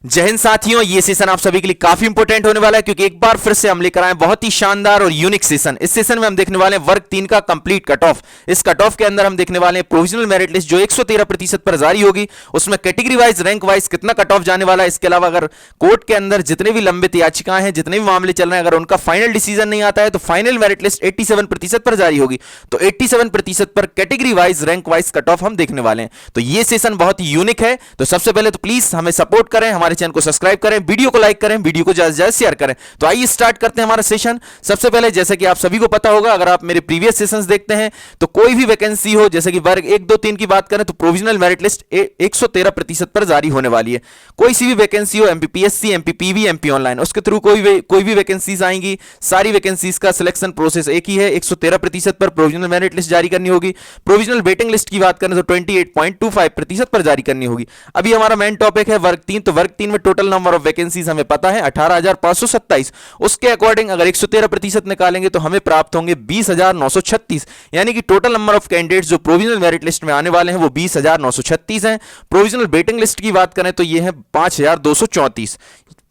जय हिंद साथियों, ये सेशन आप सभी के लिए काफी इंपॉर्टेंट होने वाला है क्योंकि एक बार फिर से हम लेकर आए बहुत ही शानदार और यूनिक सेशन। इस सेशन में हम देखने वाले हैं वर्ग 3 का कंप्लीट कट ऑफ। इस कट ऑफ के अंदर हम देखने वाले हैं प्रोविजनल मेरिट लिस्ट जो 113% पर जारी होगी, उसमें कैटेगरी वाइज रैंक वाइज कितना कट ऑफ जाने वाला है। इसके अलावा अगर कोर्ट के अंदर जितने भी लंबित याचिकाएं हैं, जितने भी मामले चल रहे हैं, अगर उनका फाइनल डिसीजन नहीं आता है तो फाइनल मेरिट लिस्ट 87% पर जारी होगी। तो 87% पर category wise rank wise cut off हम देखने वाले हैं। तो ये सेशन बहुत ही यूनिक है। तो सबसे पहले तो प्लीज हमें सपोर्ट करें, हमारे चैनल को सब्सक्राइब करें, वीडियो को लाइक करें, वीडियो को ज्यादा से ज्यादा शेयर करें। तो आइए स्टार्ट करते हैं हमारा सेशन। सबसे पहले जैसे कि आप सभी को पता होगा, अगर आप मेरे प्रीवियस सेशंस देखते हैं तो कोई भी वैकेंसी हो, जैसे कि वर्ग 1, 2, 3 की बात करें तो प्रोविजनल मेरिट लिस्ट 113% पर जारी होने वाली है। कोई सी भी वैकेंसी हो, एमपीपीएससी, एमपीपीवी, एमपी ऑनलाइन, उसके थ्रू कोई भी वैकेंसीज आएंगी, सारी वैकेंसीज का सिलेक्शन प्रोसेस एक ही है। 113% पर प्रोविजनल मेरिट लिस्ट जारी करनी होगी। प्रोविजनल वेटिंग लिस्ट की बात करें तो 28.25% पर जारी करनी होगी। अभी हमारा मेन टॉपिक है वर्ग 3। तो वर्ग 3 में टोटल नंबर ऑफ वैकेंसीज हमें पता है 18,527। उसके अकॉर्डिंग अगर 113% निकालेंगे तो हमें प्राप्त होंगे 20,936, यानी कि टोटल नंबर ऑफ कैंडिडेट्स जो प्रोविजनल मेरिट लिस्ट में आने वाले हैं वो 20,936 हैं। प्रोविजनल वेटिंग लिस्ट की बात करें तो ये है 5,234।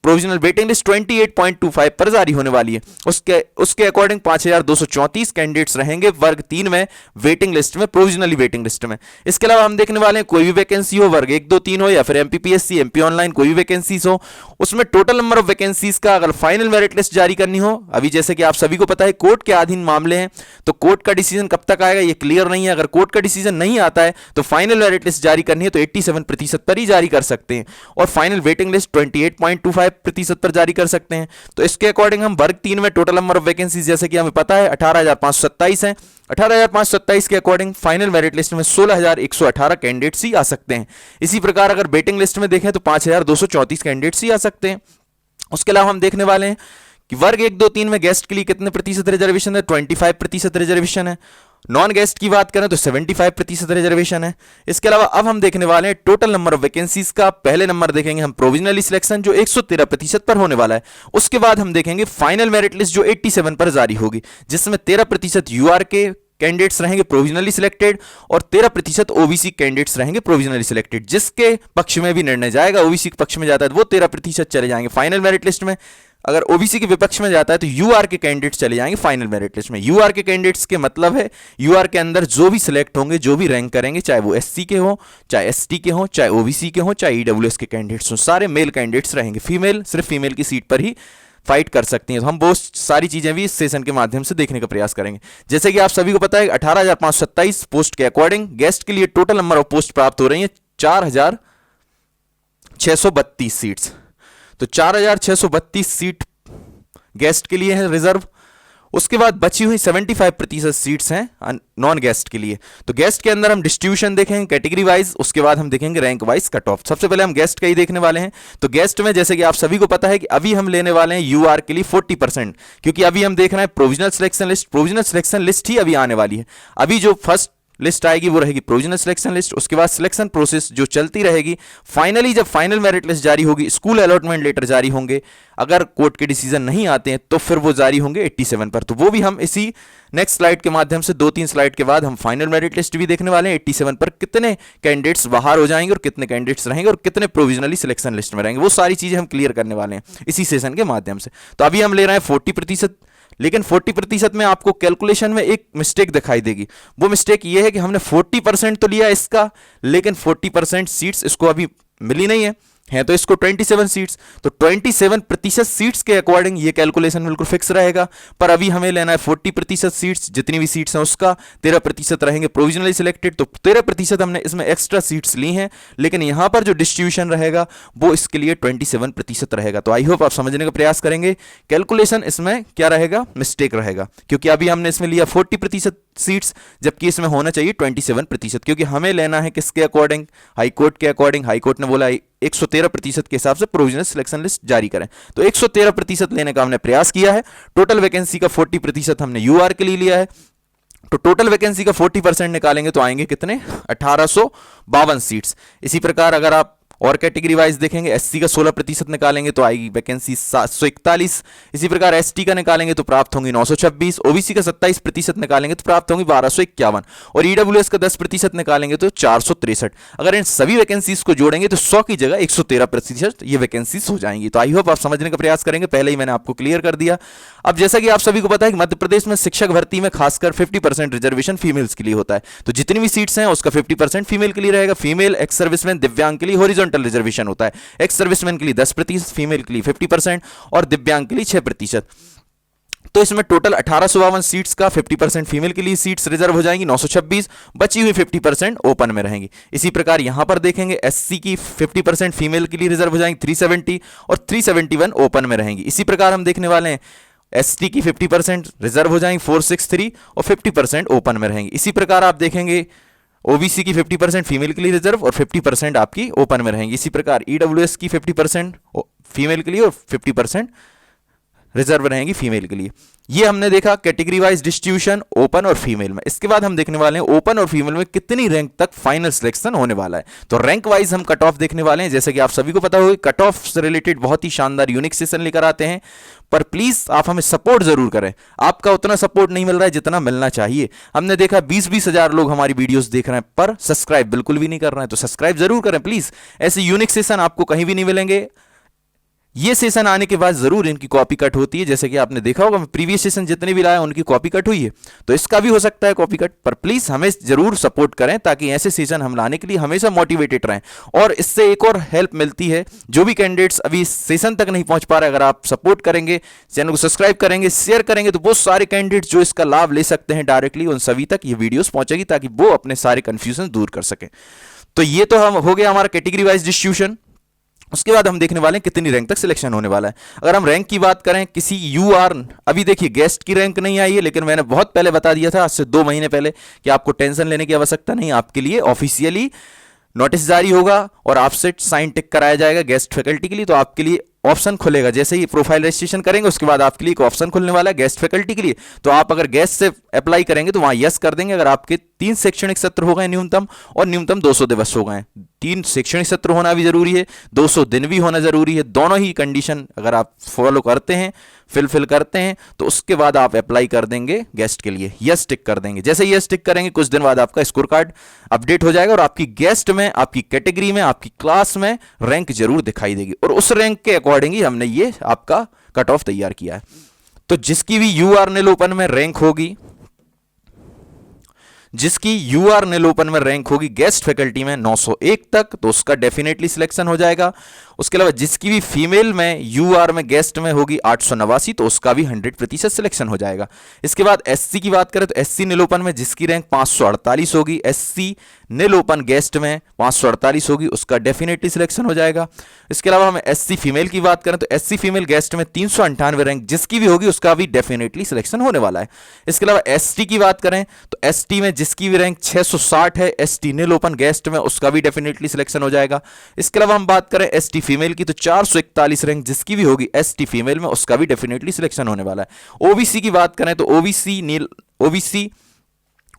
प्रोविजनल वेटिंग लिस्ट 28.25 पर जारी होने वाली है। उसके अकॉर्डिंग 5,234 कैंडिडेट्स रहेंगे वर्ग 3 में वेटिंग लिस्ट में, प्रोविजनली वेटिंग लिस्ट में। इसके अलावा हम देखने वाले हैं कोई भी वैकेंसी हो, वर्ग 1, 2, 3 हो या फिर एमपीपीएससी, एमपी ऑनलाइन, कोई भी वैकेंसीज हो, उसमें टोटल नंबर ऑफ वैकेंसीज का अगर फाइनल मेरिट लिस्ट जारी करनी हो, अभी जैसे कि आप सभी को पता है कोर्ट के अधीन मामले हैं, तो कोर्ट का डिसीजन कब तक आएगा ये क्लियर नहीं है। अगर कोर्ट का डिसीजन नहीं आता है तो फाइनल मेरिट लिस्ट जारी करनी है तो 87% पर ही जारी कर सकते हैं, और फाइनल वेटिंग लिस्ट 28.25% पर जारी कर सकते हैं। तो इसके अकॉर्डिंग हम वर्ग 3 में टोटल नंबर ऑफ वैकेंसीज जैसे कि हमें पता है 18,527 है। 18,527 के अकॉर्डिंग फाइनल मेरिट लिस्ट में 16,118 कैंडिडेट्स ही आ सकते हैं। इसी प्रकार अगर वेटिंग लिस्ट में देखें तो 5,234 कैंडिडेट्स ही आ सकते हैं। उसके अलावा हम देखने वाले हैं कि वर्ग 1, 2, 3 में गेस्ट के लिए कितने प्रतिशत रिजर्वेशन है। 25% रिजर्वेशन है। नॉन गेस्ट की बात करें तो 75% रिजर्वेशन है। इसके अलावा अब हम देखने वाले हैं टोटल नंबर ऑफ वैकेंसीज का। पहले नंबर देखेंगे हम प्रोविजनली सिलेक्शन जो 113% पर होने वाला है। उसके बाद हम देखेंगे फाइनल मेरिट लिस्ट जो 87 पर जारी होगी, जिसमें 13% यूआर के कैंडिडेट्स रहेंगे प्रोविजनली सिलेक्टेड और 13% ओबीसी कैंडिडेट्स रहेंगे प्रोविजनली सिलेक्टेड। जिसके पक्ष में भी निर्णय जाएगा, ओबीसी के पक्ष में जाता है तो वो 13% चले जाएंगे फाइनल मेरिट लिस्ट में। अगर ओबीसी के विपक्ष में जाता है तो यूआर के कैंडिडेट्स चले जाएंगे फाइनल मेरिट लिस्ट में। यूआर के कैंडिडेट्स के मतलब है यूआर के अंदर जो भी सिलेक्ट होंगे, जो भी रैंक करेंगे, चाहे वो एससी के हो, चाहे एसटी के हो, चाहे ओबीसी के हो, चाहे ईडब्ल्यूएस के कैंडिडेट्स हो, सारे मेल कैंडिडेट्स रहेंगे। फीमेल सिर्फ फीमेल की सीट पर ही फाइट कर सकती हैं। तो हम वो सारी चीजें भी इस सेशन के माध्यम से देखने का प्रयास करेंगे। जैसे कि आप सभी को पता है 18,527 पोस्ट के अकॉर्डिंग गेस्ट के लिए टोटल नंबर ऑफ पोस्ट प्राप्त हो रही है 4,632 सीट्स। तो 4,632 सीट गेस्ट के लिए है रिजर्व। उसके बाद बची हुई 75% सीट्स हैं नॉन गेस्ट के लिए। तो गेस्ट के अंदर हम डिस्ट्रीब्यूशन देखेंगे कैटेगरी वाइज, उसके बाद हम देखेंगे रैंक वाइज कट ऑफ। सबसे पहले हम गेस्ट का ही देखने वाले हैं। तो गेस्ट में जैसे कि आप सभी को पता है कि अभी हम लेने वाले हैं यूआर के लिए 40%, क्योंकि अभी हम देख रहे हैं provisional selection list. Provisional selection list ही अभी आने वाली है। अभी जो फर्स्ट लिस्ट आएगी वो रहेगी प्रोविजनल सिलेक्शन लिस्ट। उसके बाद सिलेक्शन प्रोसेस जो चलती रहेगी, फाइनली जब फाइनल मेरिट लिस्ट जारी होगी, स्कूल अलॉटमेंट लेटर जारी होंगे, अगर कोर्ट के डिसीजन नहीं आते हैं तो फिर वो जारी होंगे 87 पर। तो वो भी हम इसी नेक्स्ट स्लाइड के माध्यम से 2-3 स्लाइड के बाद हम फाइनल मेरिट लिस्ट भी देखने वाले हैं। 87 पर कितने कैंडिडेट्स बाहर हो जाएंगे और कितने कैंडिडेट्स रहेंगे और कितने प्रोविजनली सिलेक्शन लिस्ट में रहेंगे, वो सारी चीजें हम क्लियर करने वाले हैं इसी सेशन के माध्यम से। तो अभी हम ले रहे हैं 40%, लेकिन 40% में आपको कैलकुलेशन में एक मिस्टेक दिखाई देगी। वो मिस्टेक ये है कि हमने 40% तो लिया इसका, लेकिन 40% सीट्स इसको अभी मिली नहीं है तो इसको 27 सीट्स। तो 27% सीट्स के अकॉर्डिंग ये कैलकुलेशन बिल्कुल फिक्स रहेगा। पर अभी हमें लेना है 40% सीट्स, जितनी भी सीट्स हैं उसका 13% रहेंगे प्रोविजनली सिलेक्टेड। तो 13% हमने इसमें एक्स्ट्रा सीट्स ली हैं, लेकिन यहां पर जो डिस्ट्रीब्यूशन रहेगा वो इसके लिए 27% रहेगा। तो आई होप आप समझने का प्रयास करेंगे। कैलकुलेशन इसमें क्या रहेगा, मिस्टेक रहेगा, क्योंकि अभी हमने इसमें लिया 40% सीट्स, जबकि इसमें होना चाहिए 27%, क्योंकि हमें लेना है किसके अकॉर्डिंग, हाईकोर्ट के अकॉर्डिंग। हाईकोर्ट ने बोला 113% के हिसाब से प्रोविजनल सिलेक्शन लिस्ट जारी करें, तो 113% लेने का हमने प्रयास किया है। टोटल वैकेंसी का 40% हमने यूआर के लिए लिया है। तो टोटल वैकेंसी का 40% निकालेंगे तो आएंगे कितने, 1852 सीट्स। इसी प्रकार अगर आप और कैटेगरी वाइज देखेंगे, एससी का 16% निकालेंगे तो आएगी वैकेंसी 741। इसी प्रकार एसटी का निकालेंगे तो प्राप्त होंगी 926, ओबीसी का 27% निकालेंगे तो प्राप्त होंगी 1251 और ईडब्ल्यूएस का 10% निकालेंगे तो 463। अगर इन सभी वैकेंसीज को जोड़ेंगे तो 100 की जगह 113% ये वैकेंसीज हो जाएंगी। तो आई होप आप समझने का प्रयास करेंगे, पहले ही मैंने आपको क्लियर कर दिया। अब जैसा कि आप सभी को पता है कि मध्य प्रदेश में शिक्षक भर्ती में खासकर 50% रिजर्वेशन फीमेल्स के लिए होता है, तो जितनी भी सीट्स हैं उसका 50% फीमेल के लिए रहेगा। फीमेल एक्स सर्विसमैन दिव्यांग के लिए हॉरिजॉन्टल रिजर्वेशन होता है, एक्स सर्विसमैन के लिए 10%, फीमेल के लिए 50% और दिव्यांग के लिए 6%। तो इसमें टोटल 1852 सीट्स का 50% फीमेल के लिए सीट्स रिजर्व हो जाएंगी 926, बची हुई 50% ओपन में रहेंगी। इसी प्रकार यहां पर देखेंगे एससी की 50% फीमेल के लिए रिजर्व हो जाएंगी 370 और 371 ओपन में रहेंगी। इसी प्रकार हम देखने वाले हैं एसटी की 50% रिजर्व हो जाएंगी 463 और 50% ओपन में रहेंगी। इसी प्रकार आप देखेंगे ओबीसी की 50% फीमेल के लिए रिजर्व और 50% आपकी ओपन में रहेंगी। इसी प्रकार ईडब्ल्यूएस की 50% फीमेल के लिए और 50% रिजर्व रहेंगी फीमेल के लिए। ये हमने देखा कैटेगरी वाइज डिस्ट्रीब्यूशन ओपन और फीमेल में। इसके बाद हम देखने वाले हैं ओपन और फीमेल में कितनी रैंक तक फाइनल सिलेक्शन होने वाला है। तो रैंक वाइज हम कट ऑफ देखने वाले हैं। जैसे कि आप सभी को पता होगा कट ऑफ से रिलेटेड बहुत ही शानदार यूनिक सेशन लेकर आते हैं, पर प्लीज आप हमें सपोर्ट जरूर करें। आपका उतना सपोर्ट नहीं मिल रहा है जितना मिलना चाहिए। हमने देखा 20-20 हजार लोग हमारी वीडियोस देख रहे हैं पर सब्सक्राइब बिल्कुल भी नहीं कर रहे हैं, तो सब्सक्राइब जरूर करें प्लीज। ऐसे यूनिक सेशन आपको कहीं भी नहीं मिलेंगे। ये सेशन आने के बाद जरूर इनकी कॉपी कट होती है, जैसे कि आपने देखा होगा प्रीवियस सेशन जितने भी लाया उनकी कॉपी कट हुई है, तो इसका भी हो सकता है कॉपी कट। पर प्लीज हमें जरूर सपोर्ट करें ताकि ऐसे सेशन हम लाने के लिए हमेशा मोटिवेटेड रहें। और इससे एक और हेल्प मिलती है, जो भी कैंडिडेट्स अभी सेशन तक नहीं पहुंच पा रहे, अगर आप सपोर्ट करेंगे, चैनल को सब्सक्राइब करेंगे, शेयर करेंगे, तो बहुत सारे कैंडिडेट्स जो इसका लाभ ले सकते हैं डायरेक्टली, उन सभी तक ये वीडियोस पहुंचेगी ताकि वो अपने सारे कंफ्यूजन दूर कर सकें। तो ये तो हम हो गया हमारा कैटेगरी वाइज डिस्ट्रीब्यूशन। उसके बाद हम देखने वाले हैं कितनी रैंक तक सिलेक्शन होने वाला है। अगर हम रैंक की बात करें किसी यूआर, अभी देखिए गेस्ट की रैंक नहीं आई है, लेकिन मैंने बहुत पहले बता दिया था, आज से 2 महीने पहले, कि आपको टेंशन लेने की आवश्यकता नहीं। आपके लिए ऑफिशियली नोटिस जारी होगा और आपसे साइन टिक कराया जाएगा गेस्ट फैकल्टी के लिए। तो आपके लिए ऑप्शन खुलेगा, जैसे ही प्रोफाइल रजिस्ट्रेशन करेंगे उसके बाद आपके लिए एक ऑप्शन खुलने वाला है गेस्ट फैकल्टी के लिए। तो आप अगर गेस्ट से अप्लाई करेंगे तो वहां यस कर देंगे अगर आपके 3 शैक्षणिक सत्र हो गए न्यूनतम, और न्यूनतम 200 दिवस हो गए। 3 शैक्षणिक सत्र होना भी जरूरी है, 200 दिन भी होना जरूरी है। दोनों ही कंडीशन अगर आप फॉलो करते हैं, फिल करते हैं, तो उसके बाद आप अप्लाई कर देंगे गेस्ट के लिए, यस टिक कर देंगे। जैसे यस टिक करेंगे कुछ दिन बाद आपका स्कोर कार्ड अपडेट हो जाएगा और आपकी गेस्ट में, आपकी कैटेगरी में, आपकी क्लास में रैंक जरूर दिखाई देगी और उस रैंक के अकॉर्डिंग ही हमने ये आपका कट ऑफ तैयार किया है। तो जिसकी भी यूआर नील ओपन में रैंक होगी, जिसकी यूआर नील ओपन में रैंक होगी गेस्ट फैकल्टी में 901 तक, तो उसका डेफिनेटली सिलेक्शन हो जाएगा। उसके अलावा जिसकी भी फीमेल में यूआर में गेस्ट में होगी 889, तो उसका भी 100% सिलेक्शन हो जाएगा। इसके बाद एससी की बात करें तो एससी नील ओपन में जिसकी रैंक 548 होगी, एससी नील ओपन गेस्ट में 548 होगी, उसका डेफिनेटली सिलेक्शन हो जाएगा। इसके अलावा हम एससी फीमेल की बात करें तो एससी फीमेल गेस्ट में 398 रैंक जिसकी भी होगी उसका भी डेफिनेटली सिलेक्शन होने वाला है। इसके अलावा एसटी की बात करें तो एसटी में जिसकी भी रैंक 660 है, एसटी नील ओपन गेस्ट में, उसका भी डेफिनेटली सिलेक्शन हो जाएगा। इसके अलावा हम बात करें एसटी फीमेल की तो 441 रैंक जिसकी भी होगी एसटी फीमेल में, उसका भी डेफिनेटली सिलेक्शन होने वाला है। ओबीसी की बात करें तो ओबीसी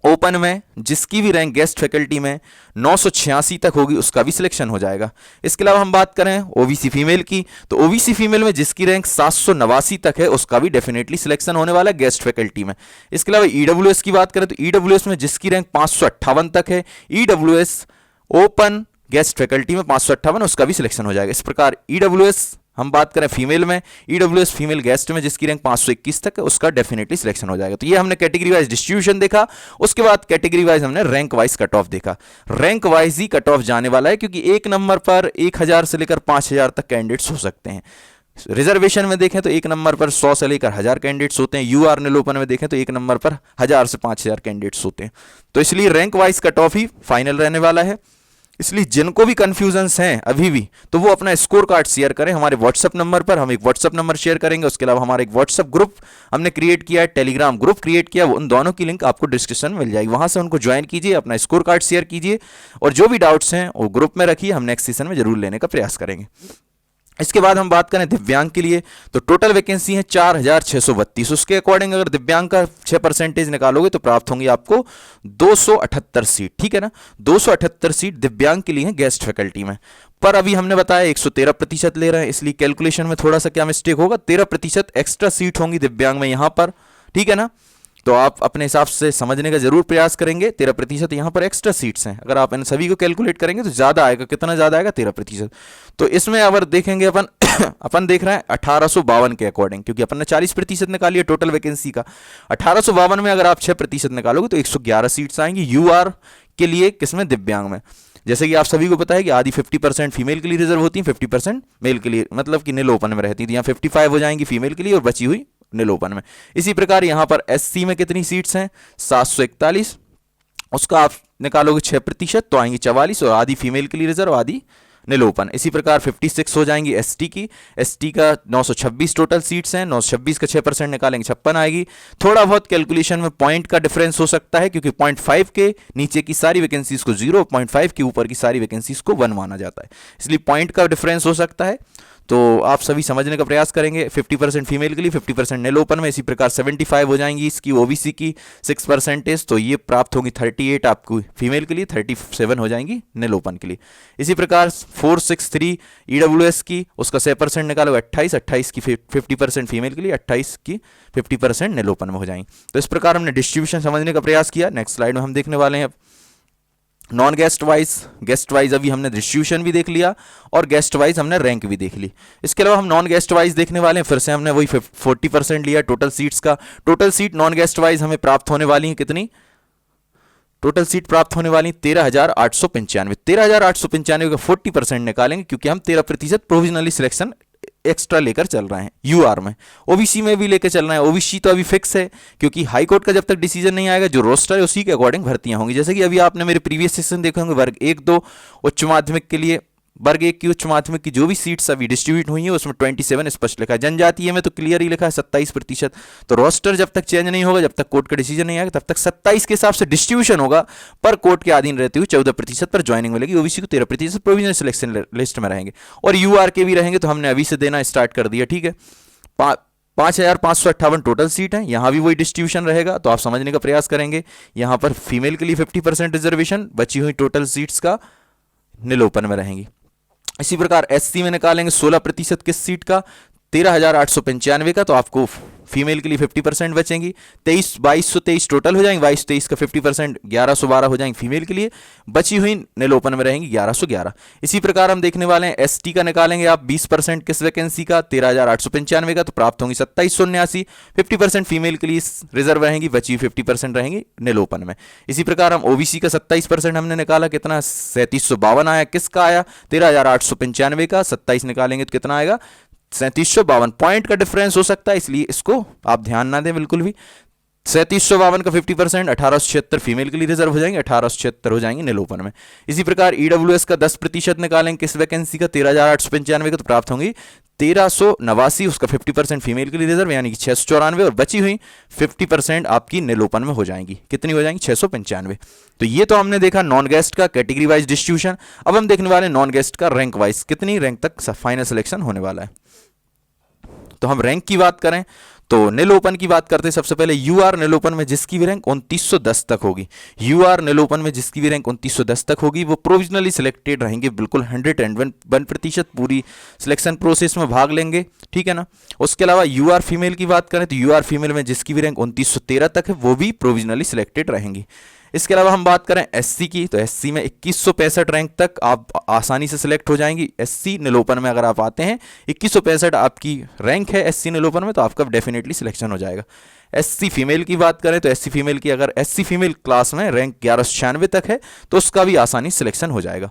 ओपन में जिसकी भी रैंक गेस्ट फैकल्टी में 986 तक होगी उसका भी सिलेक्शन हो जाएगा। इसके अलावा हम बात करें ओबीसी फीमेल की तो ओबीसी फीमेल में जिसकी रैंक 789 तक है उसका भी डेफिनेटली सिलेक्शन होने वाला है गेस्ट फैकल्टी में। इसके अलावा ईडब्ल्यूएस की बात करें तो ईडब्ल्यूएस में जिसकी रैंक 558 तक है, ईडब्ल्यूएस ओपन गेस्ट फैकल्टी में 558, उसका भी सिलेक्शन हो जाएगा। इस प्रकार ईडब्ल्यूएस हम बात करें फीमेल में, ईडब्ल्यूएस फीमेल गेस्ट में जिसकी रैंक 521 तक है उसका डेफिनेटली सिलेक्शन हो जाएगा। तो ये हमने कैटेगरी वाइज डिस्ट्रीब्यूशन देखा। उसके बाद कैटेगरी वाइज हमने रैंक वाइज कट ऑफ देखा। रैंक वाइज ही कट ऑफ जाने वाला है क्योंकि एक नंबर पर 1000 से लेकर 5000 तक कैंडिडेट्स हो सकते हैं। रिजर्वेशन में देखें तो एक नंबर पर 100 से लेकर 1000 कैंडिडेट्स होते हैं। यूआर नील ओपन में देखें तो एक नंबर पर 1000 से 5000 कैंडिडेट्स होते हैं। तो इसलिए रैंक वाइज कट ऑफ ही फाइनल रहने वाला है। इसलिए जिनको भी कंफ्यूजन्स हैं अभी भी, तो वो अपना स्कोर कार्ड शेयर करें हमारे व्हाट्सएप नंबर पर। हम एक व्हाट्सएप नंबर शेयर करेंगे। उसके अलावा हमारा एक व्हाट्सएप ग्रुप हमने क्रिएट किया है, टेलीग्राम ग्रुप क्रिएट किया, उन दोनों की लिंक आपको डिस्क्रिप्शन में मिल जाएगी। वहां से उनको ज्वाइन कीजिए, अपना स्कोर कार्ड शेयर कीजिए और जो भी डाउट्स हैं वो ग्रुप में रखिए। हम नेक्स्ट सेशन में जरूर लेने का प्रयास करेंगे। इसके बाद हम बात करें दिव्यांग के लिए, तो टोटल वैकेंसी है 4632। उसके अकॉर्डिंग अगर दिव्यांग का 6% निकालोगे तो प्राप्त होंगी आपको 278 सीट, ठीक है ना। 278 सीट दिव्यांग के लिए है गेस्ट फैकल्टी में। पर अभी हमने बताया 113% ले रहे हैं, इसलिए कैलकुलेशन में थोड़ा सा क्या मिस्टेक होगा, 13% एक्स्ट्रा सीट होंगी दिव्यांग में यहां पर, ठीक है ना। तो आप अपने हिसाब से समझने का जरूर प्रयास करेंगे। 13% यहाँ पर एक्स्ट्रा सीट्स हैं, अगर आप इन सभी को कैलकुलेट करेंगे तो ज़्यादा आएगा। कितना ज़्यादा आएगा? 13%। तो इसमें अगर देखेंगे अपन अपन देख रहे हैं 1852 के अकॉर्डिंग, क्योंकि अपन ने 40% निकाली है टोटल वैकेंसी का। 1852 में अगर आप 6% निकालोगे तो 111 सीट्स आएंगी यूआर के लिए, किसमें? दिव्यांग में। जैसे कि आप सभी को पता है कि आधी 50% फीमेल के लिए रिजर्व होती है, 50% मेल के लिए, मतलब कि नील ओपन में रहती थी। यहाँ 55 हो जाएंगी फीमेल के लिए और बची हुई नील ओपन में। इसी प्रकार यहाँ पर एससी में कितनी सीट्स हैं? 741। उसका आप निकालोगे 6% तो आएंगी 44, और आधी फीमेल के लिए रिजर्व, आधी नील ओपन। इसी प्रकार 56 हो जाएंगी एसटी की। एसटी का 926 टोटल सीट्स हैं, 926 का 6% निकालेंगे 56 आएगी। थोड़ा बहुत कैलकुलेशन में पॉइंट का डिफरेंस हो सकता है, क्योंकि 0.5 के नीचे की सारी वैकेंसीज को 0, 0.5 के ऊपर की सारी वैकेंसीज को 1 माना जाता है, इसलिए पॉइंट का डिफरेंस हो सकता है। तो आप सभी समझने का प्रयास करेंगे। 50% फीमेल के लिए, 50% नील ओपन में। इसी प्रकार 75 हो जाएंगी इसकी ओबीसी की 6%, तो ये प्राप्त होंगी 38 आपको फीमेल के लिए, 37 हो जाएंगी नील ओपन के लिए। इसी प्रकार 463 ईडब्ल्यूएस की, उसका 6% निकालो 28, 28 की 50% फीमेल के लिए, 28 की 50% नील ओपन में हो जाएंगी। तो इस प्रकार हमने डिस्ट्रीब्यूशन समझने का प्रयास किया। नेक्स्ट स्लाइड में हम देखने वाले हैं अब non guest wise. Guest wise अभी हमने डिस्ट्रीब्यूशन भी देख लिया और गेस्ट वाइज हमने रैंक भी देख ली। इसके अलावा हम नॉन गेस्ट वाइज देखने वाले हैं। फिर से हमने वही 40% लिया टोटल सीट्स का। Total seat non guest wise हमें प्राप्त होने वाली है कितनी? टोटल सीट प्राप्त होने वाली 13,895। 13,895 का 40% निकालेंगे, क्योंकि हम 13% प्रोविजनली सिलेक्शन एक्स्ट्रा लेकर चल रहे हैं यूआर में। ओबीसी में भी लेकर चल रहे हैं। ओबीसी तो अभी फिक्स है, क्योंकि हाई कोर्ट का जब तक डिसीजन नहीं आएगा, जो रोस्टर है उसी के अकॉर्डिंग भर्तियां होंगी। जैसे कि अभी आपने मेरे प्रीवियस सेशन देखे होंगे, वर्ग 1-2 उच्च माध्यमिक के लिए, वर्ग 1 की उच्च माध्यमिक की जो भी सीट्स अभी डिस्ट्रीब्यूट हुई है उसमें 27 स्पष्ट लिखा है। जनजातीय में तो क्लियर ही लिखा है 27%। तो रोस्टर जब तक चेंज नहीं होगा, जब तक कोर्ट का डिसीजन नहीं आएगा, तब तक 27 के हिसाब से डिस्ट्रीब्यूशन होगा, पर कोर्ट के अधीन रहते हुए 14% पर ज्वाइनिंग मिलेगी। ओबीसी को 13% प्रोविजनल सिलेक्शन लिस्ट में रहेंगे, और यूआर के भी रहेंगे। तो हमने अभी से देना स्टार्ट कर दिया, ठीक है। 5,558 टोटल सीट है, यहां भी वही डिस्ट्रीब्यूशन रहेगा। तो आप समझने का प्रयास करेंगे। यहां पर फीमेल के लिए 50% रिजर्वेशन, बची हुई टोटल सीट्स का नील ओपन में रहेंगी। इसी प्रकार एससी में निकालेंगे 16% किस सीट का? 13,895 का। तो आपको फीमेल के लिए 50% बचेंगी। 2223 टोटल हो जाएंगे। 2223 का 50% 1112 हो जाएंगे फीमेल के लिए। बची हुई नील ओपन में रहेंगी 1111। इसी प्रकार हम देखने वाले हैं एसटी का निकालेंगे आप 20% किस वैकेंसी का? 13,895 का। तो प्राप्त होंगी 2779। 50% फीमेल के लिए रिजर्व रहेंगी, बची 50% रहेंगी नील ओपन में। इसी प्रकार हम ओबीसी का 27% हमने निकाला, कितना? 3752 आया। किसका आया? 13,895 का। 27 निकालेंगे तो कितना आएगा? 3752। पॉइंट का डिफरेंस हो सकता है, इसलिए इसको आप ध्यान ना दें बिल्कुल भी। 3752 का 50% 1876 फीमेल के लिए रिजर्व हो जाएंगे, 1876 हो जाएंगे नील ओपन में। इसी प्रकार ईडब्ल्यूएस का 10% निकालेंगे किस वैकेंसी का? 13,895 का। तो प्राप्त होंगी 1389, उसका 50% फीमेल के लिए रिजर्व, यानी कि 694, और बची हुई 50% आपकी नील ओपन में हो जाएंगी। कितनी हो जाएंगी? 695। तो ये तो हमने देखा नॉन गेस्ट का कैटेगरी वाइज डिस्ट्रीब्यूशन। अब हम देखने वाले नॉन गेस्ट का रैंक वाइज, कितनी रैंक तक फाइनल सिलेक्शन होने वाला है। तो हम रैंक की बात करें तो नील ओपन की बात करते हैं। सबसे पहले यूआर नील ओपन में जिसकी भी रैंक 2910 तक होगी, यूआर नील ओपन में जिसकी भी रैंक 2910 तक होगी, वो प्रोविजनली सिलेक्टेड रहेंगे, बिल्कुल 101% पूरी सिलेक्शन प्रोसेस में भाग लेंगे, ठीक है ना। उसके अलावा यूआर फीमेल की बात करें तो यूआर फीमेल में जिसकी भी रैंक 2913 तक है, वो भी प्रोविजनली सिलेक्टेड रहेंगी। इसके अलावा हम बात करें एससी की, तो एससी में 2165 रैंक तक आप आसानी से सिलेक्ट हो जाएंगी। एससी नील ओपन में अगर आप आते हैं, 2165 आपकी रैंक है एससी नील ओपन में, तो आपका डेफिनेटली सिलेक्शन हो जाएगा। एससी फीमेल की बात करें तो एससी फीमेल की अगर एससी फीमेल क्लास में रैंक 1196 तक है, तो उसका भी आसानी सिलेक्शन हो जाएगा।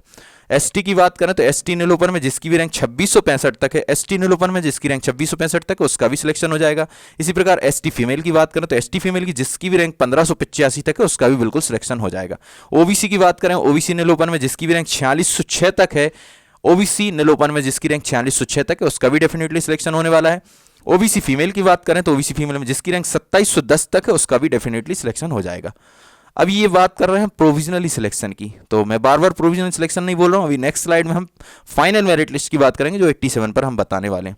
एसटी की बात करें तो एसटी नील ओपन में जिसकी भी रैंक 2665 तक है, एसटी नील ओपन में जिसकी रैंक 2665 तक है, उसका भी सिलेक्शन हो जाएगा। इसी प्रकार एसटी फीमेल की बात करें तो एसटी फीमेल की जिसकी भी रैंक 1585 तक है, उसका भी बिल्कुल सिलेक्शन हो जाएगा। ओबीसी की बात करें, ओबीसी नील ओपन में जिसकी भी रैंक 4606 तक है, ओबीसी नील ओपन में जिसकी रैंक 4606 तक है, उसका भी डेफिनेटली सिलेक्शन होने वाला है। ओबीसी फीमेल की बात करें तो ओबीसी फीमेल में जिसकी रैंक 2710 तक है, उसका भी डेफिनेटली सिलेक्शन हो जाएगा। अब ये बात कर रहे हैं प्रोविजनली सिलेक्शन की, तो मैं बार बार प्रोविजनल सिलेक्शन नहीं बोल रहा हूँ। अभी नेक्स्ट स्लाइड में हम फाइनल मेरिट लिस्ट की बात करेंगे जो 87 पर हम बताने वाले हैं।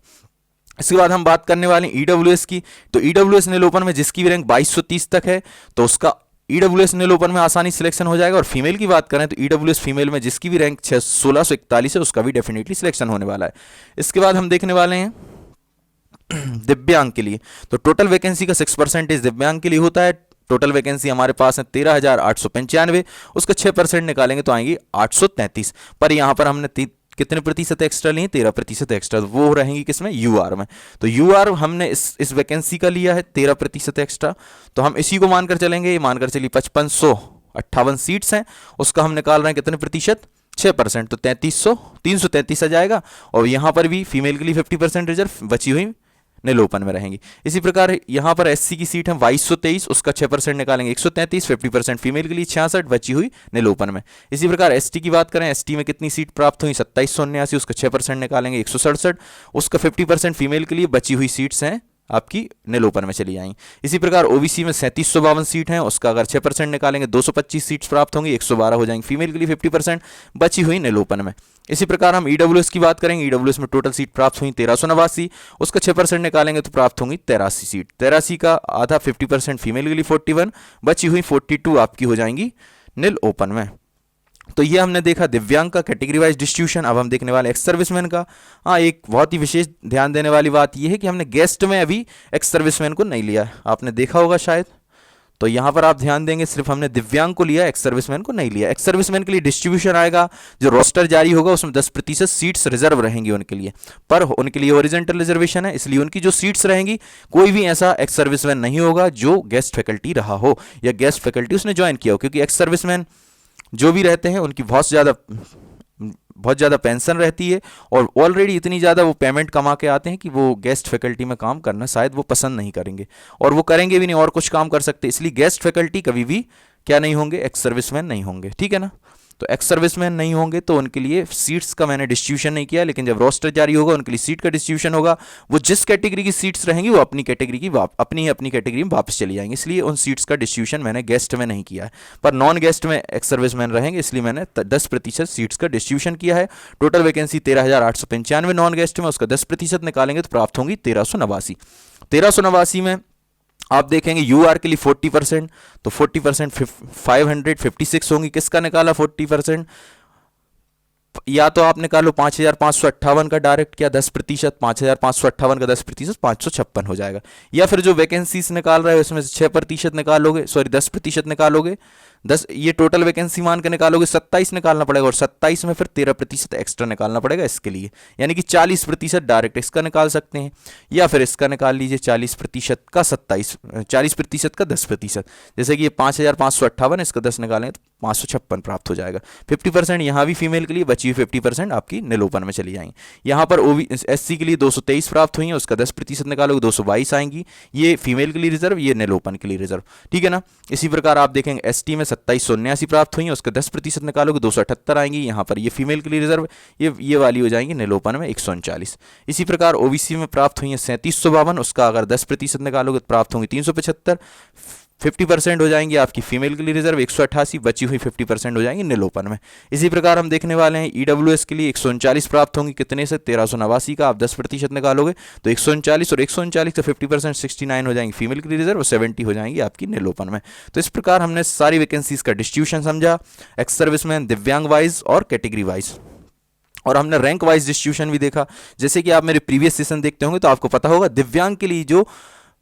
इसके बाद हम बात करने वाले हैं ईडब्ल्यूएस की। तो ईडब्ल्यूएस नील ओपन में जिसकी भी रैंक 2230 तक है तो उसका ईडब्ल्यूएस नील ओपन में आसानी सिलेक्शन हो जाएगा। और फीमेल की बात करें तो ईडब्ल्यूएस फीमेल में जिसकी भी रैंक 1641 है उसका भी डेफिनेटली सिलेक्शन होने वाला है। इसके बाद हम देखने वाले हैं दिव्यांग के लिए। तो टोटल वैकेंसी का 6% दिव्यांग के लिए होता है। टोटल वैकेंसी हमारे पास है 13,895, उसका 6% निकालेंगे तो आएंगी 833। पर यहाँ पर हमने कितने प्रतिशत एक्स्ट्रा लिए? 13% एक्स्ट्रा, वो रहेंगी किसमें? यूआर में। तो यूआर हमने इस वैकेंसी का लिया है 13% एक्स्ट्रा, तो हम इसी को मानकर चलेंगे। ये मानकर चलिए 5558 सीट्स हैं, उसका हम निकाल रहे हैं कितने प्रतिशत? 6%, तो 333 आ जाएगा। और यहाँ पर भी फीमेल के लिए 50% रिजर्व बची हुई नील ओपन में रहेंगी। इसी प्रकार यहाँ पर एससी की सीट है 2223, उसका 6% निकालेंगे 133, 50% फीमेल के लिए 66 बची हुई नील ओपन में। इसी प्रकार एसटी की बात करें, एसटी में कितनी सीट प्राप्त हुई? 2779, उसका 6% निकालेंगे 167, उसका 50% फीमेल के लिए बची हुई सीट्स हैं आपकी नील ओपन में चली जाएंगी। इसी प्रकार ओबीसी में 3752 सीट हैं, उसका अगर 6% निकालेंगे 225 सीट्स प्राप्त होंगी, 112 हो जाएंगी फीमेल के लिए 50% बची हुई नील ओपन में। इसी प्रकार हम ईडब्ल्यूएस की बात करेंगे, ईडब्ल्यूएस में टोटल सीट प्राप्त हुई 1389, उसका 6% निकालेंगे तो प्राप्त होंगी 83 सीट। 83 का आधा 50% फीमेल के लिए 41, बची हुई 42 आपकी हो जाएंगी नील ओपन में। तो ये हमने देखा दिव्यांग का कैटेगरी वाइज डिस्ट्रीब्यूशन। अब हम देखने वाले एक्स सर्विसमैन का। हाँ, एक बहुत ही विशेष ध्यान देने वाली बात यह है कि हमने गेस्ट में अभी एक्स सर्विसमैन को नहीं लिया है, आपने देखा होगा शायद। तो यहाँ पर आप ध्यान देंगे, सिर्फ हमने दिव्यांग को लिया, एक्स सर्विसमैन को नहीं लिया। एक्स सर्विसमैन के लिए डिस्ट्रीब्यूशन आएगा, जो रोस्टर जारी होगा उसमें 10% सीट्स रिजर्व रहेंगी उनके लिए, पर उनके लिए ओरिजेंटल रिजर्वेशन है, इसलिए उनकी जो सीट्स रहेंगी कोई भी ऐसा एक्स सर्विसमैन नहीं होगा जो गेस्ट फैकल्टी रहा हो या गेस्ट फैकल्टी उसने ज्वाइन किया हो, क्योंकि एक्स सर्विसमैन जो भी रहते हैं उनकी बहुत ज़्यादा पेंशन रहती है और ऑलरेडी इतनी ज़्यादा वो पेमेंट कमा के आते हैं कि वो गेस्ट फैकल्टी में काम करना शायद वो पसंद नहीं करेंगे, और वो करेंगे भी नहीं और कुछ काम कर सकते। इसलिए गेस्ट फैकल्टी कभी भी क्या नहीं होंगे? एक्स सर्विसमैन नहीं होंगे, ठीक है ना। तो एक्स सर्विसमैन नहीं होंगे तो उनके लिए सीट्स का मैंने डिस्ट्रीब्यूशन नहीं किया, लेकिन जब रोस्टर जारी होगा उनके लिए सीट का डिस्ट्रीब्यूशन होगा। वो जिस कैटेगरी की सीट्स रहेंगी वो अपनी कैटेगरी की अपनी कैटेगरी में वापस चली जाएंगी, इसलिए उन सीट्स का डिस्ट्रीब्यूशन मैंने गेस्ट में नहीं किया है। पर नॉन गेस्ट में एक्स सर्विसमैन रहेंगे, इसलिए मैंने 10% सीट्स का डिस्ट्रीब्यूशन किया है। टोटल वैकेंसी 13,895 नॉन गेस्ट में, उसका 10% निकालेंगे तो प्राप्त होंगी 1389। 1389 में आप देखेंगे यूआर के लिए 40%, तो 40% 556 होंगी। किसका निकाला 40%? या तो आप निकालो 5,558 का डायरेक्ट, क्या 10%? 5,558 का 10% 556 हो जाएगा। या फिर जो वैकेंसीज निकाल रहे हो उसमें से 6% निकालोगे, सॉरी 10% निकालोगे, 10 ये टोटल वैकेंसी मान के निकालोगे, 27 निकालना पड़ेगा, और 27 में फिर 13% एक्स्ट्रा निकालना पड़ेगा इसके लिए, यानी कि 40% डायरेक्ट इसका निकाल सकते हैं। या फिर इसका निकाल लीजिए 40% का 40% का 10%, जैसे कि ये 5,558, इसका 10 निकालेंगे तो 556 प्राप्त हो जाएगा। 50% यहाँ भी फीमेल के लिए, बची हुई 50% आपकी नील ओपन में चली जाएंगी। यहाँ पर एससी के लिए 223 प्राप्त हुई है, उसका 10% निकालोगे 222 आएंगी, ये फीमेल के लिए रिजर्व, ये नील ओपन के लिए रिजर्व, ठीक है ना। इसी प्रकार आप देखेंगे एसटी में 2779 प्राप्त हुई है, उसका 10% निकालोगे 278 आएंगी, यहाँ पर ये फीमेल के लिए रिजर्व, ये वाली हो जाएंगी नील ओपन में 139। इसी प्रकार ओबीसी में प्राप्त हुई है 3752, उसका अगर 10% निकालोगे तो प्राप्त होंगी 375, 50% हो जाएंगी आपकी फीमेल के लिए रिजर्व 188, बची हुई 50% हो जाएंगी नील ओपन में। इसी प्रकार हम देखने वाले हैं ईडब्ल्यूएस के लिए 139 प्राप्त होंगी, कितने से? 1389 का आप 10% निकालोगे तो 139, और 139 का 50% 69 हो जाएंगी फीमेल के लिए रिजर्व, और 70 हो जाएंगी आपकी नील ओपन में। तो इस प्रकार हमने सारी वैकेंसीज का डिस्ट्रीब्यूशन समझा, एक्स सर्विसमैन, दिव्यांग वाइज और कैटेगरी वाइज, और हमने रैंक वाइज डिस्ट्रीब्यूशन भी देखा। जैसे कि आप मेरे प्रीवियस सेशन देखते होंगे तो आपको पता होगा दिव्यांग के लिए जो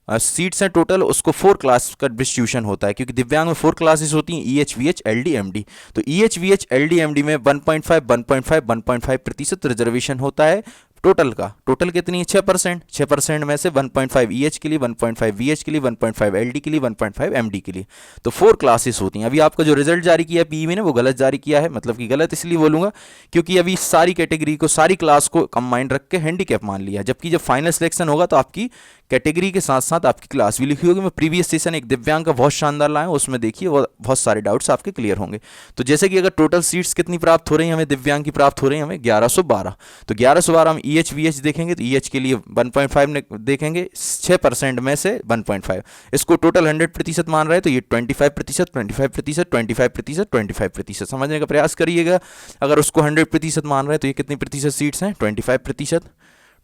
सीट्स हैं टोटल, उसको 4 क्लास का डिस्ट्रीब्यूशन होता है, क्योंकि दिव्यांग में 4 क्लासेस होती हैं, EH, VH, LD, MD। तो EH, VH, LD, MD में 1.5% रिजर्वेशन होता है टोटल का। टोटल कितनी है? 6%। 6% में से 1.5 EH के लिए, 1.5 VH के लिए, 1.5 LD के लिए, 1.5 MD के लिए, तो 4 क्लासेस होती हैं। अभी आपका जो रिजल्ट जारी किया पीईबी ने वो गलत जारी किया है, मतलब कि गलत इसलिए बोलूँगा क्योंकि अभी सारी कैटेगरी को, सारी क्लास को कंबाइंड रख के हैंडीकैप मान लिया, जबकि जब फाइनल सिलेक्शन होगा तो आपकी कैटेगरी के साथ साथ आपकी क्लास भी लिखी होगी। मैं प्रीवियस सेशन एक दिव्यांग का बहुत शानदार लाया हूं, उसमें देखिए वो बहुत सारे डाउट्स आपके क्लियर होंगे। तो जैसे कि अगर टोटल सीट्स कितनी प्राप्त हो रही हैं हमें, दिव्यांग की प्राप्त हो रही है हमें 1112। तो 1112 हम EH VH देखेंगे तो EH के लिए 1.5 देखेंगे, 6% में से 1.5। इसको टोटल 100% मान रहे हैं तो ये 25%, 25%, 25%, 25% समझने का प्रयास करिएगा। अगर उसको 100% मान रहे हैं तो ये कितनी प्रतिशत सीट्स हैं, 25%,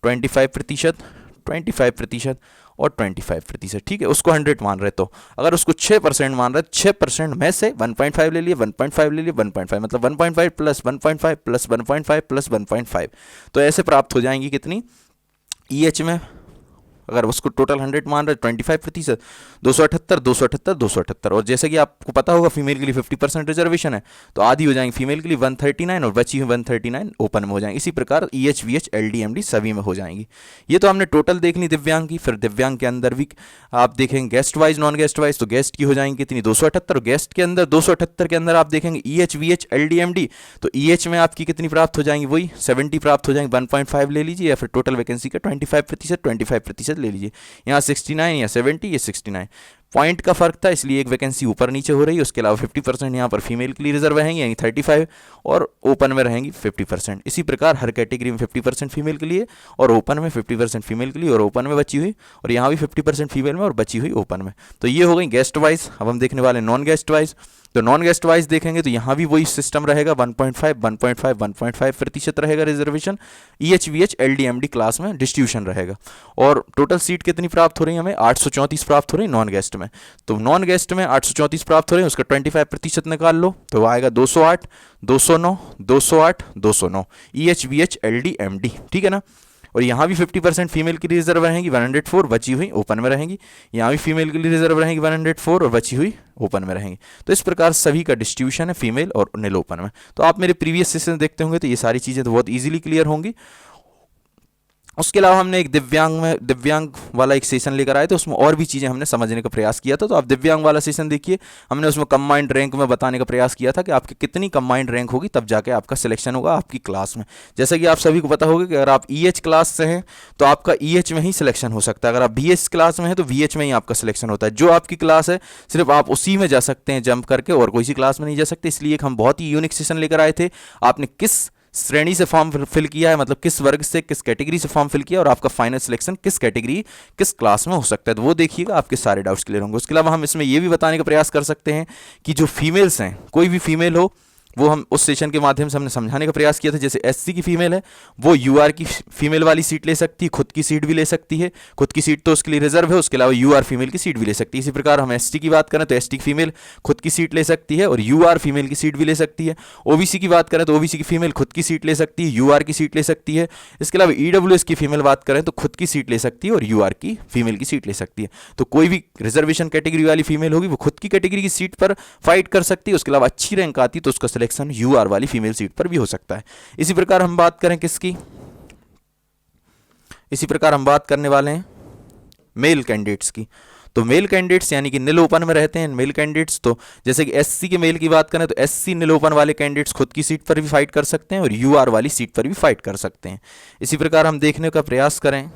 25%, 25% और 25%। ठीक है, उसको 100 मान रहे तो अगर उसको 6% मान रहे, 6% में से 1.5 ले लिए, 1.5 ले लिए, 1.5 मतलब 1.5 प्लस 1.5 प्लस 1.5 प्लस 1.5, तो ऐसे प्राप्त हो जाएंगी कितनी EH में। अगर उसको टोटल 100 मान रहे 25%, 278, 278, 278। और जैसे कि आपको पता होगा फीमेल के लिए 50% रिजर्वेशन है, तो आधी हो जाएंगी फीमेल के लिए 139 और बची हुई 139 ओपन में हो जाएंगी। इसी प्रकार EH VH LD MD सभी में हो जाएंगी। ये तो हमने टोटल देख ली दिव्यांग की। फिर दिव्यांग के अंदर भी आप देखेंगे guest wise non guest wise, तो गेस्ट की हो जाएंगी कितनी 278। गेस्ट के अंदर 278 के अंदर आप देखेंगे EH VH LD MD, तो EH में आपकी कितनी प्राप्त हो जाएंगी, वही 70 प्राप्त हो जाएंगी। 1.5 ले लीजिए या फिर टोटल वैकेंसी का 25%, 25% ले लीजिए। यहाँ 69 या 70, ये 69 पॉइंट का फर्क था, इसलिए एक वैकेंसी ऊपर नीचे हो रही है। उसके अलावा 50% यहाँ पर फीमेल के लिए रिजर्व रहेंगी, यानी 35, और ओपन में रहेंगी 50%। इसी प्रकार हर कैटेगरी में 50% फीमेल के लिए और ओपन में 50% फीमेल के लिए और ओपन में बची हुई, और यहाँ भी 50% फीमेल में और बची हुई ओपन में। तो ये हो गई गेस्ट वाइज। अब हम देखने वाले नॉन गेस्ट वाइज। तो नॉन गेस्ट वाइज देखेंगे तो यहाँ भी वही सिस्टम रहेगा, 1.5, 1.5, 1.5% रहेगा reservation. EH VH LD MD class में डिस्ट्रीब्यूशन रहेगा। और टोटल सीट कितनी प्राप्त हो रही है हमें, 834 प्राप्त हो रही है नॉन गेस्ट में। तो नॉन गेस्ट में 834 प्राप्त हो रहे हैं, उसका 25% निकाल लो तो आएगा 208, 209, 208, 209 EH VH LD MD। ठीक है ना। और यहाँ भी 50% फीमेल के लिए रिजर्व रहेंगी, 104 बची हुई ओपन में रहेंगी। यहाँ भी फीमेल के लिए रिजर्व रहेंगी 104 और बची हुई ओपन में रहेंगी। तो इस प्रकार सभी का डिस्ट्रीब्यूशन है फीमेल और निल ओपन में। तो आप मेरे प्रीवियस सेशन देखते होंगे तो ये सारी चीज़ें तो बहुत ईजिली क्लियर होंगी। उसके अलावा हमने एक दिव्यांग वाला एक सेशन लेकर आए थे, उसमें और भी चीज़ें हमने समझने का प्रयास किया था। तो आप दिव्यांग वाला सेशन देखिए, हमने उसमें कंबाइंड रैंक में बताने का प्रयास किया था कि आपकी कितनी कंबाइंड रैंक होगी तब जाके आपका सिलेक्शन होगा आपकी क्लास में। जैसे कि आप सभी को पता होगा कि अगर आप EH क्लास से हैं तो आपका EH में ही सिलेक्शन हो सकता है, अगर आप BH क्लास में हैं तो VH में ही आपका सिलेक्शन होता है। जो आपकी क्लास है सिर्फ आप उसी में जा सकते हैं जंप करके, और कोई सी क्लास में नहीं जा सकते। इसलिए एक हम बहुत ही यूनिक सेशन लेकर आए थे। आपने किस श्रेणी से फॉर्म फिल किया है, मतलब किस वर्ग से किस कैटेगरी से फॉर्म फिल किया, और आपका फाइनल सिलेक्शन किस कैटेगरी किस क्लास में हो सकता है, तो वो देखिएगा, आपके सारे डाउट्स क्लियर होंगे। उसके अलावा हम इसमें ये भी बताने का प्रयास कर सकते हैं कि जो फीमेल्स हैं, कोई भी फीमेल हो, वो हम उस सेशन के माध्यम से हमने समझाने का प्रयास किया था। जैसे SC की फीमेल है वो UR की फीमेल वाली सीट ले सकती है, खुद की सीट भी ले सकती है। खुद की सीट तो उसके लिए रिजर्व है, उसके अलावा UR फीमेल की सीट भी ले सकती है। इसी प्रकार हम ST की बात करें तो ST की फीमेल खुद की सीट ले सकती है और UR फीमेल की सीट भी ले सकती है। OBC की बात करें तो OBC की फीमेल खुद की सीट ले सकती है, UR की सीट ले सकती है। इसके अलावा EWS की फीमेल बात करें तो खुद की सीट ले सकती है और UR की फीमेल की सीट ले सकती है। तो कोई भी रिजर्वेशन कैटेगरी वाली फीमेल होगी वो खुद की कैटेगरी की सीट पर फाइट कर सकती है। उसके अलावा अच्छी रैंक आती तो उसका सिलेक्शन UR वाली फीमेल सीट पर भी हो सकता है। इसी प्रकार हम बात करें किसकी, इसी प्रकार हम बात करने वाले हैं मेल कैंडिडेट्स की। तो मेल कैंडिडेट्स यानी कि निल ओपन में रहते हैं मेल कैंडिडेट्स। तो जैसे कि SC के मेल की बात करें तो SC निल ओपन वाले कैंडिडेट्स खुद की सीट पर भी फाइट कर सकते हैं और UR वाली सीट पर भी फाइट कर सकते हैं। इसी प्रकार हम देखने का प्रयास करें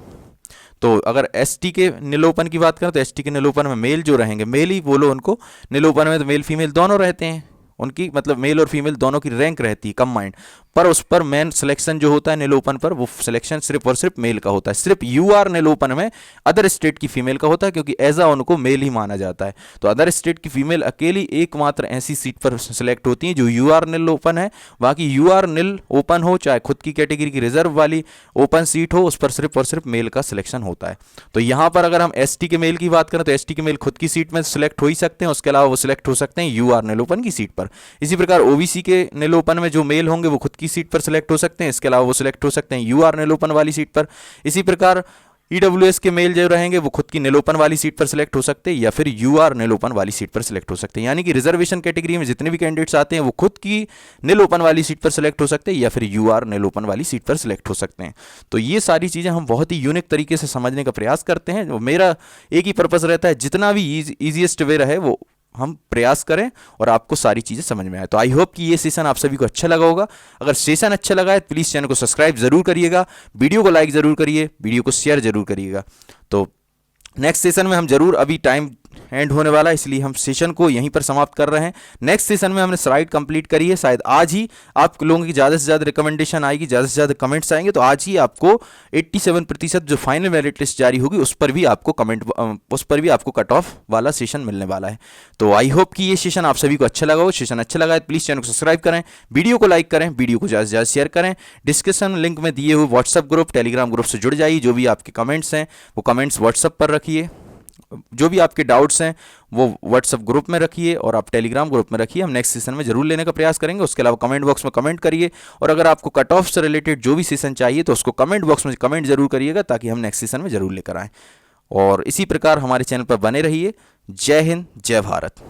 तो अगर ST के निल ओपन की बात करें तो ST के निल ओपन में मेल जो रहेंगे, मेल ही बोलो उनको, निल ओपन में तो मेल फीमेल दोनों रहते हैं, उनकी मतलब मेल और फीमेल दोनों की रैंक रहती है कंबाइंड, पर उस पर मेन सिलेक्शन जो होता है निल ओपन पर, वो सिलेक्शन सिर्फ और सिर्फ मेल का होता है। सिर्फ UR निल ओपन में अदर स्टेट की फीमेल का होता है, क्योंकि एज आ उनको मेल ही माना जाता है। तो अदर स्टेट की फीमेल अकेली एकमात्र ऐसी सीट पर सिलेक्ट होती है जो UR निल ओपन है। बाकी UR निल ओपन हो चाहे खुद की कैटेगरी की रिजर्व वाली ओपन सीट हो, उस पर सिर्फ और सिर्फ मेल का सिलेक्शन होता है। तो यहाँ पर अगर हम ST के मेल की बात करें तो ST के मेल खुद की सीट में सिलेक्ट हो ही सकते हैं, उसके अलावा वो सिलेक्ट हो सकते हैं UR निल ओपन की सीट पर। इसी प्रकार OBC के निल ओपन में जो मेल होंगे वो खुद की सीट पर सिलेक्ट हो सकते हैं, इसके अलावा वो सिलेक्ट हो सकते हैं UR निल ओपन वाली सीट पर। इसी प्रकार EWS के मेल जो रहेंगे वो खुद की निल ओपन वाली सीट पर सिलेक्ट हो सकते हैं या फिर UR निल ओपन वाली सीट पर सिलेक्ट हो सकते हैं। यानी कि रिजर्वेशन कैटेगरी में जितने भी कैंडिडेट्स आते हैं वो खुद की निल ओपन वाली सीट पर सिलेक्ट हो सकते हैं या फिर UR निल ओपन वाली सीट पर सिलेक्ट हो सकते हैं। तो ये सारी चीज़ें हम बहुत ही यूनिक तरीके से समझने का प्रयास करते हैं। मेरा एक ही पर्पज़ रहता है, जितना भी ईजीएस्ट वे रहे वो हम प्रयास करें और आपको सारी चीज़ें समझ में आए। तो आई होप कि ये सेशन आप सभी को अच्छा लगा होगा। अगर सेशन अच्छा लगा है तो प्लीज़ चैनल को सब्सक्राइब जरूर करिएगा, वीडियो को लाइक ज़रूर करिए, वीडियो को शेयर जरूर करिएगा। तो नेक्स्ट सेशन में हम जरूर, अभी टाइम एंड होने वाला है इसलिए हम सेशन को यहीं पर समाप्त कर रहे हैं। नेक्स्ट सेशन में हमने स्लाइड कंप्लीट करी है, शायद आज ही आप लोगों की ज़्यादा से ज़्यादा रिकमेंडेशन आएगी, ज़्यादा से ज़्यादा कमेंट्स आएंगे, तो आज ही आपको 87% जो फाइनल मेरिट लिस्ट जारी होगी उस पर भी आपको कट ऑफ वाला सेशन मिलने वाला है। तो आई होप कि ये सेशन आप सभी को अच्छा लगा हो। सेशन अच्छा लगा है प्लीज़ चैनल को सब्सक्राइब करें, वीडियो को लाइक करें, वीडियो को ज़्यादा से ज़्यादा शेयर करें। डिस्क्रिप्शन लिंक में दिए हुए व्हाट्सअप ग्रुप, टेलीग्राम ग्रुप से जुड़ जाइए। जो भी आपके कमेंट्स हैं वो कमेंट्स व्हाट्सअप पर रखिए, जो भी आपके डाउट्स हैं वो व्हाट्सअप ग्रुप में रखिए और आप टेलीग्राम ग्रुप में रखिए। हम नेक्स्ट सेशन में जरूर लेने का प्रयास करेंगे। उसके अलावा कमेंट बॉक्स में कमेंट करिए, और अगर आपको कट ऑफ से रिलेटेड जो भी सेशन चाहिए तो उसको कमेंट बॉक्स में कमेंट जरूर करिएगा, ताकि हम नेक्स्ट सेशन में जरूर लेकर आएँ। और इसी प्रकार हमारे चैनल पर बने रहिए। जय हिंद, जय भारत।